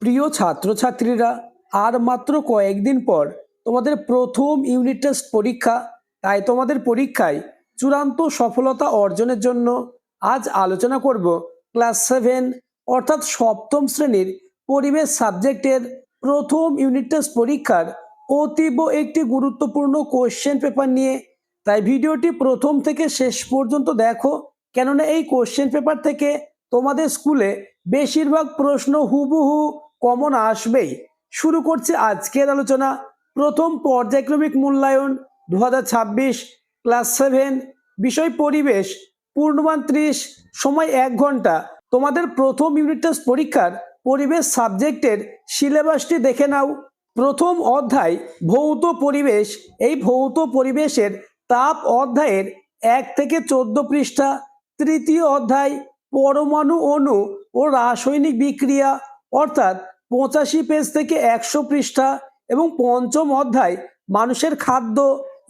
প্রিয় ছাত্রছাত্রীরা, আর মাত্র কয়েকদিন পর তোমাদের প্রথম ইউনিট টেস্ট পরীক্ষা। তাই তোমাদের পরীক্ষায় চূড়ান্ত সফলতা অর্জনের জন্য আজ আলোচনা করব ক্লাস 7 অর্থাৎ সপ্তম শ্রেণীর পরিবেশ সাবজেক্টের প্রথম ইউনিট টেস্ট পরীক্ষার অতীব একটি গুরুত্বপূর্ণ কোশ্চেন পেপার নিয়ে। তাই ভিডিওটি প্রথম থেকে শেষ পর্যন্ত দেখো, কেননা এই কোশ্চেন পেপার থেকে তোমাদের স্কুলে বেশিরভাগ প্রশ্ন হুবহু কমন আসবেই। শুরু করছে আজকের আলোচনা। প্রথম পর্যায়ক্রমিক মূল্যায়ন 2026, ক্লাস 7, বিষয় পরিবেশ, পূর্ণমান 30, সময় 1 ঘন্টা। তোমাদের প্রথম ইউনিট টেস্ট পরীক্ষার পরিবেশ সাবজেক্টের সিলেবাসটি দেখে নাও। প্রথম অধ্যায় ভৌত পরিবেশ। এই ভৌত পরিবেশের তাপ অধ্যায়ের 1 থেকে 14 পৃষ্ঠা। তৃতীয় অধ্যায় পরমাণু অণু ও রাসায়নিক বিক্রিয়া অর্থাৎ 85 পেজ থেকে 100 পৃষ্ঠা। এবং পঞ্চম অধ্যায় মানুষের খাদ্য।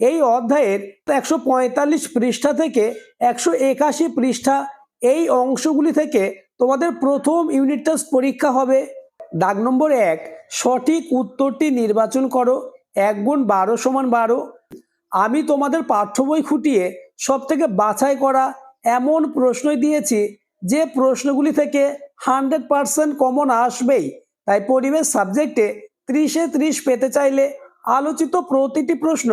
এই অধ্যায়ের 145 পৃষ্ঠা থেকে 181 পৃষ্ঠা। এই অংশগুলি থেকে তোমাদের প্রথম ইউনিট টেস্ট পরীক্ষা হবে। দাগ নম্বর 1, সঠিক উত্তরটি নির্বাচন করো। 1 গুণ 12 সমান 12। আমি তোমাদের পাঠ্য বই খুঁটিয়ে সব থেকে বাছাই করা এমন প্রশ্নই দিয়েছি যে প্রশ্নগুলি থেকে 100% কমন আসবেই। তাই পরিবেশ সাবজেক্টে 30-এ 30 পেতে চাইলে আলোচিত প্রতিটি প্রশ্ন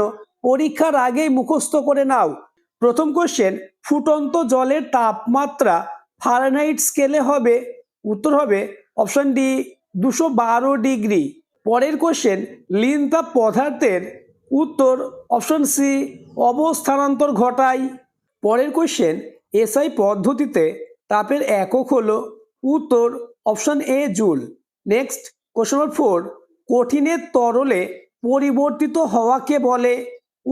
পরীক্ষার আগেই মুখস্থ করে নাও। প্রথম কোশ্চেন, ফুটন্ত জলের তাপমাত্রা ফারেনহাইট স্কেলে হবে। উত্তর হবে অপশন ডি 212 ডিগ্রি। পরের কোশ্চেন, লীন তাপ পদার্থের। উত্তর অপশন সি অবস্থানান্তর ঘটায়। পরের কোশ্চেন, এসআই পদ্ধতিতে তাপের একক হলো। উত্তর অপশন এ জুল। নেক্সট কোশ্চেন নম্বর 4, কঠিনের তরলে পরিবর্তিত হওয়াকে বলে।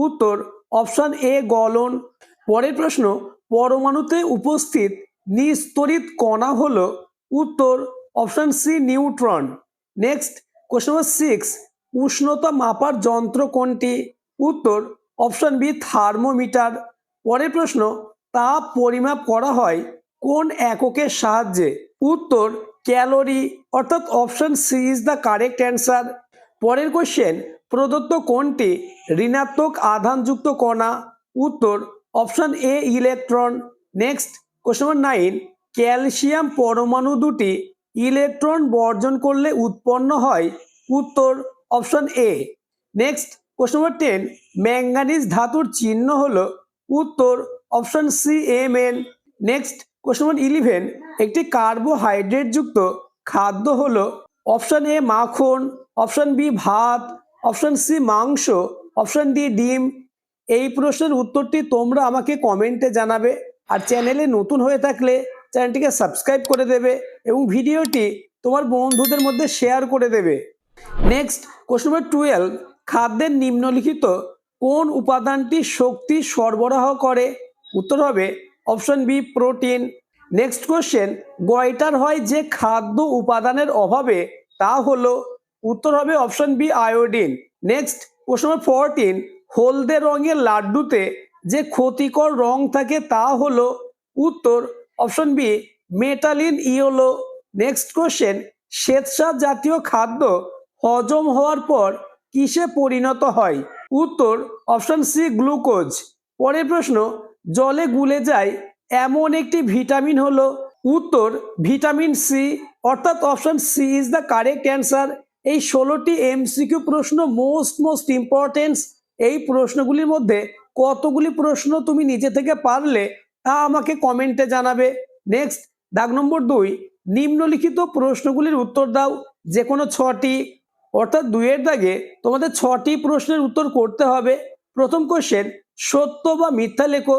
উত্তর অপশন এ গলন। পরের প্রশ্ন, পরমাণুতে উপস্থিত নিস্তরিত কণা হলো। উত্তর option C neutron. Next question number 6, উষ্ণতা মাপার যন্ত্র কোনটি? উত্তর অপশন বি থার্মোমিটার। পরের প্রশ্ন, তাপ পরিমাপ করা হয় কোন এককের সাহায্যে? উত্তর ক্যালোরি, অর্থাৎ option C is the correct answer. পরের কোশ্চেন, প্রদত্ত কোনটি ঋণাত্মক আধানযুক্ত কণা? উত্তর option A electron. Next question number 9, calcium পরমাণু দুটি ইলেকট্রন বর্জন করলে উৎপন্ন হয়। উত্তর option A. Next question number 10, manganese ধাতুর চিহ্ন হলো। উত্তর option C Mn। Next question number 11, একটি কার্বোহাইড্রেট যুক্ত খাদ্য হলো। অপশন এ মাখন, অপশন বি ভাত, অপশন সি মাংস, অপশন ডি ডিম। এই প্রশ্নের উত্তরটি তোমরা আমাকে কমেন্টে জানাবে। আর চ্যানেলে নতুন হয়ে থাকলে চ্যানেলটিকে সাবস্ক্রাইব করে দেবে এবং ভিডিওটি তোমার বন্ধুদের মধ্যে শেয়ার করে দেবে। নেক্সট কোশ্চেন নম্বর 12, খাদ্যের নিম্নলিখিত কোন উপাদানটি শক্তি সরবরাহ করে? উত্তর হবে option B protein. Next question, goitre হয় যে খাদ্য উপাদানের অভাবে তা হলো। উত্তর হবে option B iodine. Next question number 14, হলদে রঙের লাড্ডুতে যে ক্ষতিকর রং থাকে তা হলো। উত্তর option B metanil yellow. Next question, শ্বেতসার জাতীয় খাদ্য হজম হওয়ার পর কিসে পরিণত হয়? উত্তর অপশন সি গ্লুকোজ। পরের প্রশ্ন, জলে গুলে যায় এমন একটি ভিটামিন হলো। উত্তর ভিটামিন সি, অর্থাৎ option C is the correct answer. এই 16টি এমসিকিউ প্রশ্ন মোস্ট ইম্পর্টেন্স। এই প্রশ্নগুলির মধ্যে কতগুলি প্রশ্ন তুমি নিজে থেকে পারলে তা আমাকে কমেন্টে জানাবে। নেক্সট দাগ নম্বর 2, নিম্নলিখিত প্রশ্নগুলির উত্তর দাও যে কোনো 6টি। অর্থাৎ 2-এর দাগে তোমাদের 6টি প্রশ্নের উত্তর করতে হবে। প্রথম কোশ্চেন, সত্য বা মিথ্যা লেখো।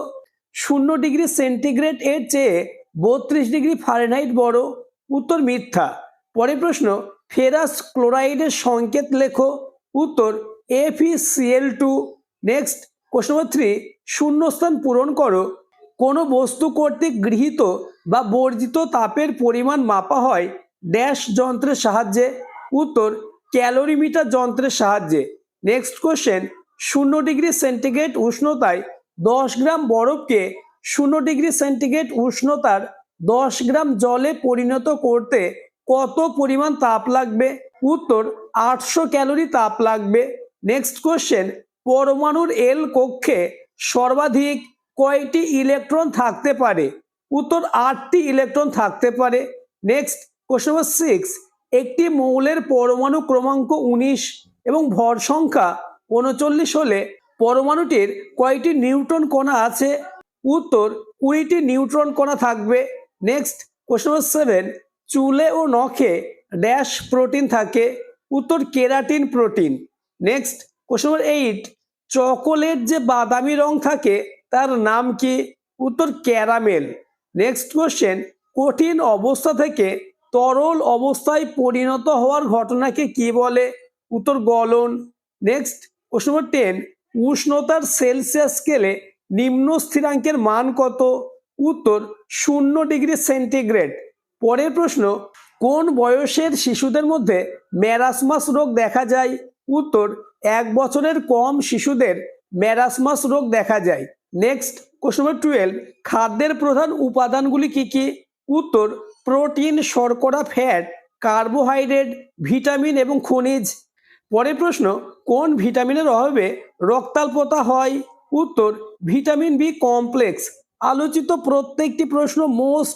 0 ডিগ্রি সেন্টিগ্রেড এর চেয়ে 32 ডিগ্রি ফারেনহাইট বড়। উত্তর মিথ্যা। পরের প্রশ্ন, ফেরাস ক্লোরাইডের সংকেত লেখো। উত্তর FeCl2। নেক্সট কোশ্চেন নম্বর 3, শূন্যস্থান পূরণ করো। কোনো বস্তু কর্তৃক গৃহীত বা বর্জিত তাপের পরিমাণ মাপা হয় ড্যাশ যন্ত্রের সাহায্যে। উত্তর ক্যালোরিমিটার যন্ত্রের সাহায্যে। নেক্সট কোশ্চেন, 0 ডিগ্রি সেন্টিগ্রেড উষ্ণতায় 10 গ্রাম বরফকে 0 ডিগ্রি সেন্টিগ্রেড উষ্ণতার 10 গ্রাম জলে পরিণত করতে কত পরিমাণ তাপ লাগবে? উত্তর 800 ক্যালোরি তাপ লাগবে। নেক্সট কোশ্চেন, পরমাণুর এল কক্ষে সর্বাধিক কয়টি ইলেকট্রন থাকতে পারে? উত্তর 8টি ইলেকট্রন থাকতে পারে। নেক্সট কোশ্চেন নম্বর 6, একটি মৌলের পরমাণু ক্রমাঙ্ক 19 এবং ভর সংখ্যা 39 হলে পরমাণুটির কয়টি নিউট্রন কণা আছে? উত্তর 20টি নিউট্রন কণা থাকবে। নেক্সট কোশ্চেন নম্বর 7, চুলে ও নখে ড্যাশ প্রোটিন থাকে? উত্তর কেরাটিন প্রোটিন। নেক্সট কোশ্চেন নম্বর 8, চকোলেট যে বাদামি রং থাকে তার নাম কি? উত্তর ক্যারামেল। নেক্সট কোশ্চেন, কঠিন অবস্থা থেকে তরল অবস্থায় পরিণত হওয়ার ঘটনাকে কি বলে? উত্তর গলন। নেক্সট কোশ্চেন নম্বর 10, উষ্ণতার সেলসিয়াস স্কেলে নিম্ন স্থিরাঙ্কের মান কত? উত্তর 0°C। পরের প্রশ্ন, কোন বয়সের শিশুদের মধ্যে ম্যারাসমাস রোগ দেখা যায়? উত্তর 1 বছরের কম শিশুদের ম্যারাসমাস রোগ দেখা যায়। নেক্সট কোশ্চেন নম্বর 12, খাদ্যের প্রধান উপাদানগুলি কি কি? উত্তর প্রোটিন, শর্করা, ফ্যাট, কার্বোহাইড্রেট, ভিটামিন এবং খনিজ। পরের প্রশ্ন, কোন ভিটামিনের অভাবে রক্তাল্পতা হয়? উত্তর ভিটামিন বি কমপ্লেক্স। আলোচিত প্রত্যেকটি প্রশ্ন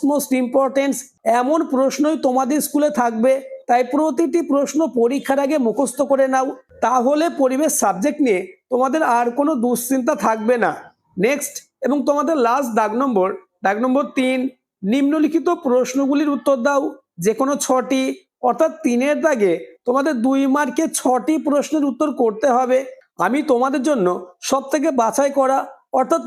মোস্ট ইম্পর্টেন্ট, এমন প্রশ্নই তোমাদের স্কুলে থাকবে, তাই প্রতিটি প্রশ্ন পরীক্ষার আগে মুখস্থ করে নাও, তাহলে পরিবেশ সাবজেক্ট নিয়ে তোমাদের আর কোনো দুশ্চিন্তা থাকবে না। নেক্সট এবং তোমাদের লাস্ট দাগ নম্বর 3, নিম্নলিখিত প্রশ্নগুলির উত্তর দাও, যে কোনো 6টি, অর্থাৎ 3-এর দাগে তোমাদের 2 মার্কে 6টি প্রশ্নের উত্তর করতে হবে। আমি তোমাদের জন্য সব থেকে বাছাই করা অর্থাৎ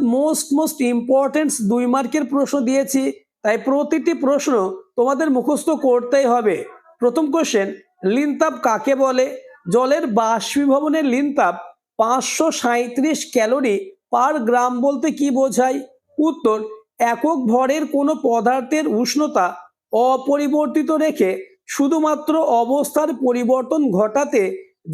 মোস্ট ইম্পর্টেন্ট 2 মার্কের প্রশ্ন দিয়েছি, তাই প্রতিটি প্রশ্ন তোমাদের মুখস্থ করতেই হবে। প্রথম কোশ্চেন, লিনতাপ কাকে বলে? জলের বাষ্পীভবনের লিনতাপ 537 ক্যালোরি পার গ্রাম বলতে কি বোঝায়? উত্তর একক ভরের কোনো পদার্থের উষ্ণতা অপরিবর্তিত রেখে শুধুমাত্র অবস্থার পরিবর্তন ঘটাতে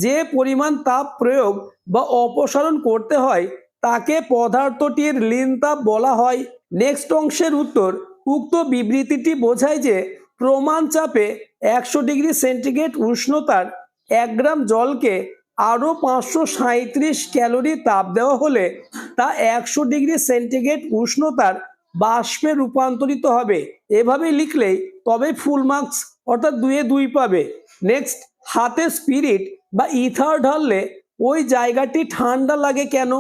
যে পরিমাণ তাপ প্রয়োগ বা অপসারণ করতে হয় তাকে পদার্থটির লিনতাপ বলা হয়। নেক্সট অংশের উত্তর, উক্ত বিবৃতিটি বোঝায় যে প্রমাণ চাপে 100°C উষ্ণতার 1 গ্রাম জলকে আরও 537 ক্যালোরি তাপ দেওয়া হলে তা 100°C উষ্ণতার বাষ্পে রূপান্তরিত হবে। এভাবে লিখলেই তবে ফুল মার্কস অর্থাৎ 2-এ 2 পাবে। নেক্সট, হাতে স্পিরিট বা ইথার ঢাললে ওই জায়গাটি ঠান্ডা লাগে কেন?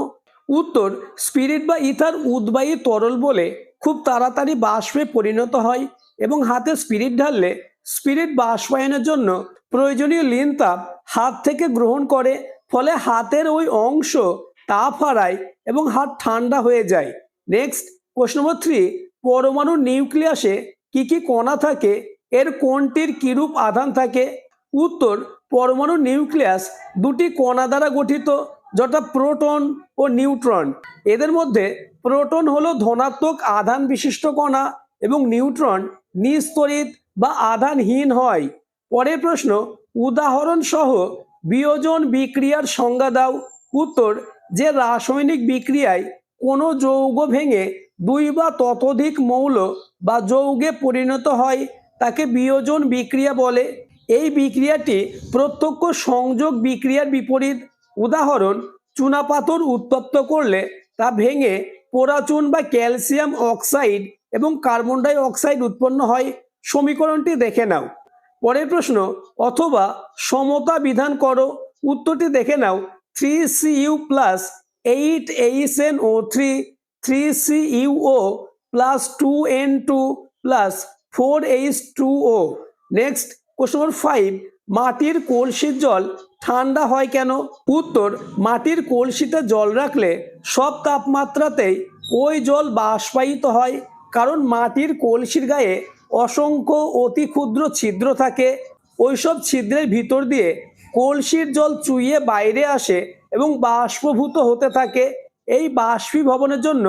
উত্তর স্পিরিট বা ইথার উদ্বায়ী তরল বলে খুব তাড়াতাড়ি বাষ্পে পরিণত হয় এবং হাতে স্পিরিট ঢাললে স্পিরিট বাষ্পায়নের জন্য প্রয়োজনীয় লিনতাপ হাত থেকে গ্রহণ করে, ফলে হাতের ওই অংশ তাপ হারায় এবং হাত ঠান্ডা হয়ে যায়। নেক্সট কোশ্চেন নম্বর 3, পরমাণুর নিউক্লিয়াসে কি কি কণা থাকে? এর কোনটির কিরূপ আধান থাকে? উত্তর পরমাণুর নিউক্লিয়াস 2টি কণা দ্বারা গঠিত, যথা প্রোটন ও নিউট্রন। এদের মধ্যে প্রোটন হলো ধনাত্মক আধান বিশিষ্ট কণা এবং নিউট্রন নিস্তড়িত বা আধানহীন হয়। পরের প্রশ্ন, উদাহরণ সহ বিয়োজন বিক্রিয়ার সংজ্ঞা দাও। উত্তর যে রাসায়নিক বিক্রিয়ায় কোনো যৌগ ভেঙে 2 বা ততোধিক মৌল বা যৌগে পরিণত হয় তাকে বিয়োজন বিক্রিয়া বলে। এই বিক্রিয়াটি প্রত্যক্ষ সংযোগ বিক্রিয়ার বিপরীত। উদাহরণ, চুনাপাথর উত্তপ্ত করলে তা ভেঙে পোড়াচুন বা ক্যালসিয়াম অক্সাইড এবং কার্বন ডাই অক্সাইড উৎপন্ন হয়। সমীকরণটি দেখে নাও। পরের প্রশ্ন, অথবা সমতা বিধান করো। উত্তরটি দেখে নাও, 3Cu + 8HNO3 3CuO + 2N2 + 4H2O। Next question নম্বর 5, মাটির কলসির জল ঠান্ডা হয় কেন? উত্তর মাটির কলসিতে জল রাখলে সব তাপমাত্রাতেই ওই জল বাষ্পায়িত হয়, কারণ মাটির কলসির গায়ে অসংখ্য অতি ক্ষুদ্র ছিদ্র থাকে। ওইসব ছিদ্রের ভিতর দিয়ে কলসির জল চুইয়ে বাইরে আসে এবং বাষ্পভূত হতে থাকে। এই বাষ্পীভবনের জন্য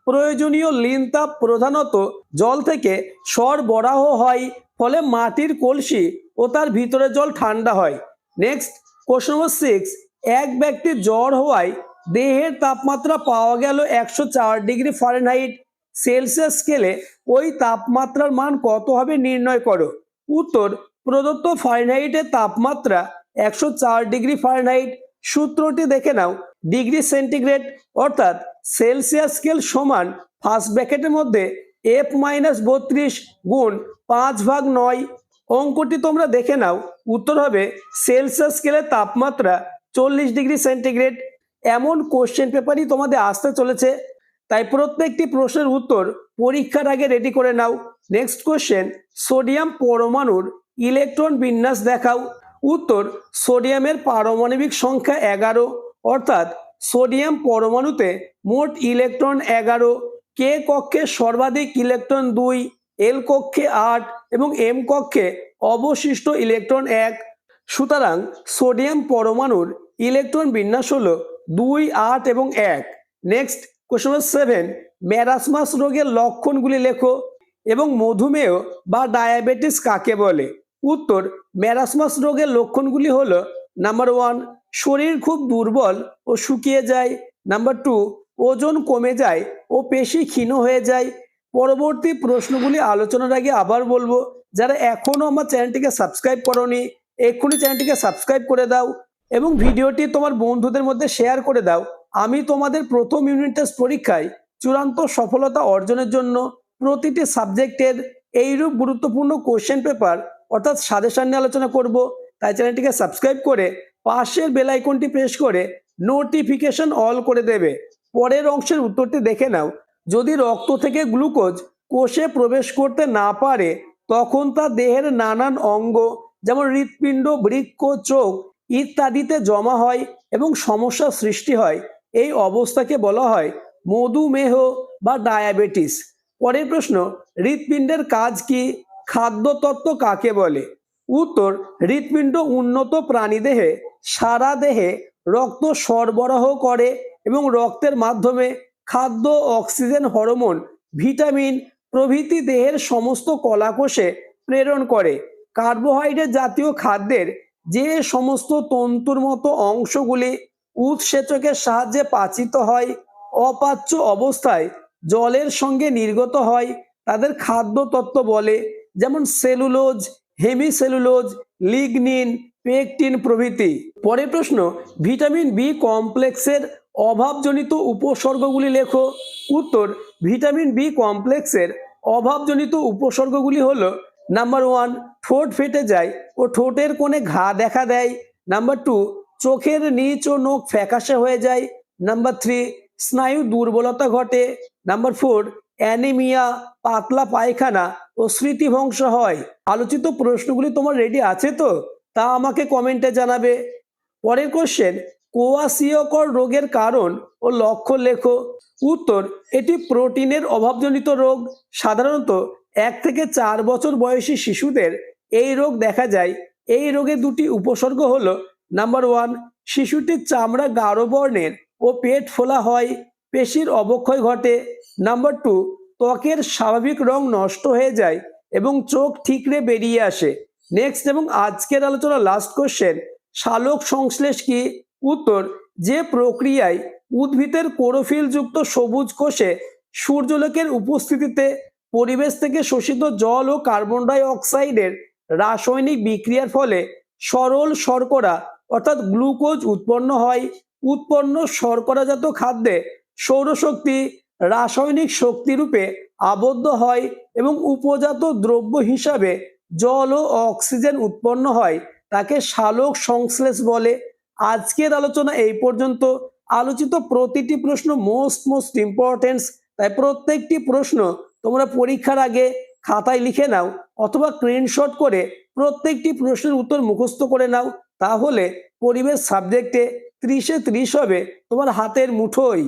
প্রয়োজনীয় লিনতাপ প্রধানত জল থেকে সরবরাহ হয়, ফলে মাটির কলসি ও তার ভিতরে জল ঠান্ডা হয়। নেক্সট কোশ্চেন নম্বর 6, এক ব্যক্তির জ্বর হওয়ায় দেহের তাপমাত্রা পাওয়া গেল 104°F। সেলসিয়াস স্কেলে ওই তাপমাত্রার মান কত হবে নির্ণয় করো। উত্তর প্রদত্ত ফারেনহাইটের তাপমাত্রা 104 ডিগ্রি ফারেনহাইট। সূত্রটি দেখে নাও, ডিগ্রি সেন্টিগ্রেড অর্থাৎ সেলসিয়াস স্কেল সমান ফার্স্ট ব্র্যাকেটের মধ্যে F-32 গুণ 5/9। অঙ্কটি তোমরা দেখে নাও, উত্তর হবে সেলসিয়াস স্কেলের তাপমাত্রা 40 ডিগ্রি সেন্টিগ্রেড। এমন কোশ্চেন পেপারই তোমাদের আসতে চলেছে, তাই প্রত্যেকটি প্রশ্নের উত্তর পরীক্ষার আগে রেডি করে নাও। নেক্সট কোশ্চেন, সোডিয়াম পরমাণুর ইলেকট্রন বিন্যাস দেখাও। উত্তর, সোডিয়ামের পারমাণবিক সংখ্যা 11, অর্থাৎ সোডিয়াম পরমাণুতে মোট ইলেকট্রন 11। কে কক্ষে সর্বাধিক ইলেকট্রন 2, এল কক্ষে 8 এবং এম কক্ষে অবশিষ্ট ইলেকট্রন 1। সুতরাং সোডিয়াম পরমাণুর ইলেকট্রন বিন্যাস হলো 2, 8 এবং 1। নেক্সট কোশ্চেন নম্বর 7, ম্যারাসমাস রোগের লক্ষণগুলি লেখো এবং মধুমেহ বা ডায়াবেটিস কাকে বলে। উত্তর, ম্যারাসমাস রোগের লক্ষণগুলি হলো নাম্বার 1, শরীর খুব দুর্বল ও শুকিয়ে যায়। নাম্বার 2, ওজন কমে যায় ও পেশি ক্ষীণ হয়ে যায়। পরবর্তী প্রশ্নগুলি আলোচনার আগে আবার বলবো, যারা এখনো আমার চ্যানেলটিকে সাবস্ক্রাইব করোনি এক্ষুনি চ্যানেলটিকে সাবস্ক্রাইব করে দাও এবং ভিডিওটি তোমার বন্ধুদের মধ্যে শেয়ার করে দাও। আমি তোমাদের প্রথম ইউনিট টেস্ট পরীক্ষায় চূড়ান্ত সফলতা অর্জনের জন্য প্রতিটি সাবজেক্টের এইরূপ গুরুত্বপূর্ণ কোশ্চেন পেপার অর্থাৎ সাজেশন নিয়ে আলোচনা করব। তাই চ্যানেলটিকে সাবস্ক্রাইব করে পাশের বেল আইকনটি প্রেস করে নোটিফিকেশন অল করে দেবে। পরের অংশের উত্তরটি দেখে নাও, যদি রক্ত থেকে গ্লুকোজ কোষে প্রবেশ করতে না পারে তখন তা দেহের নানান অঙ্গ যেমন হৃৎপিণ্ড, বৃক্ক, চোখ ইত্যাদিতে জমা হয় এবং সমস্যা সৃষ্টি হয়। এই অবস্থাকে বলা হয় মধুমেহ বা ডায়াবেটিস। পরের প্রশ্ন, হৃৎপিণ্ডের কাজ কি? খাদ্যতত্ত্ব কাকে বলে? উত্তর, হৃৎপিণ্ড উন্নত প্রাণীদেহে সারা দেহে রক্ত সরবরাহ করে এবং রক্তের মাধ্যমে খাদ্য, অক্সিজেন, হরমোন, ভিটামিন প্রভৃতি দেহের সমস্ত কলাকোষে প্রেরণ করে। কার্বোহাইড্রেট জাতীয় খাদ্যের যে সমস্ত তন্তুর মতো অংশগুলি উৎসেচকের সাহায্যে পাচিত হয়, অপাচ্য অবস্থায় জলের সঙ্গে নির্গত হয়, তাদের খাদ্যতত্ত্ব বলে, যেমন সেলুলোজ, হেমিসেলুলোজ, লিগনিন, পেকটিন প্রভৃতি। পরের প্রশ্ন, ভিটামিন বি কমপ্লেক্সের অভাবজনিত উপসর্গগুলি লেখো। উত্তর, ভিটামিন বি কমপ্লেক্সের অভাবজনিত উপসর্গগুলি হলো নাম্বার 1, ঠোঁট ফেটে যায় ও ঠোঁটের কোণে ঘা দেখা দেয়। নাম্বার 2, চোখের নিচ ও নখ ফ্যাকাশে হয়ে যায়। নাম্বার 3, স্নায়ু দুর্বলতা ঘটে। নাম্বার 4, অ্যানিমিয়া, পাতলা পায়খানা ও স্মৃতিভ্রংশ হয়। আলোচিত প্রশ্নগুলি তোমার রেডি আছে তো? তা আমাকে কমেন্টে জানাবে। পরের কোশ্চেন, কোয়াশিয়কর রোগের কারণ ও লক্ষণ লেখো। উত্তর, এটি প্রোটিনের অভাবজনিত রোগ। সাধারণত 1 থেকে 4 বছর বয়সী শিশুদের এই রোগ দেখা যায়। এই রোগের দুটি উপসর্গ হলো নাম্বার 1, শিশুটির চামড়া গাঢ় বর্ণের ও পেট ফোলা হয়, পেশির অবক্ষয় ঘটে। নাম্বার 2, ত্বকের স্বাভাবিক রং নষ্ট হয়ে যায় এবং চোখ ঠিকরে বেরিয়ে আসে। নেক্সট এবং আজকের আলোচনা লাস্ট কোশ্চেন, সালোক সংশ্লেষ কি? উত্তর, যে প্রক্রিয়ায় উদ্ভিদের ক্লোরোফিল যুক্ত সবুজ কোষে সূর্যালোকের উপস্থিতিতে পরিবেশ থেকে শোষিত জল ও কার্বন ডাই অক্সাইডের রাসায়নিক বিক্রিয়ার ফলে সরল শর্করা অর্থাৎ গ্লুকোজ উৎপন্ন হয়। উৎপন্ন শর্করাজাত খাদ্যে সৌরশক্তি রাসায়নিক শক্তিরূপে আবদ্ধ হয় এবং উপজাত দ্রব্য হিসাবে জল ও অক্সিজেন উৎপন্ন হয়, তাকে সালোক সংশ্লেষ বলে। আজকের আলোচনা এই পর্যন্ত। আলোচিত প্রতিটি প্রশ্ন মোস্ট ইম্পর্টেন্ট, তাই প্রত্যেকটি প্রশ্ন তোমরা পরীক্ষার আগে খাতায় লিখে নাও অথবা স্ক্রিনশট করে প্রত্যেকটি প্রশ্নের উত্তর মুখস্থ করে নাও। তাহলে পরিবেশ সাবজেক্টে 30-এ 30 হবে তোমার হাতের মুঠোয়।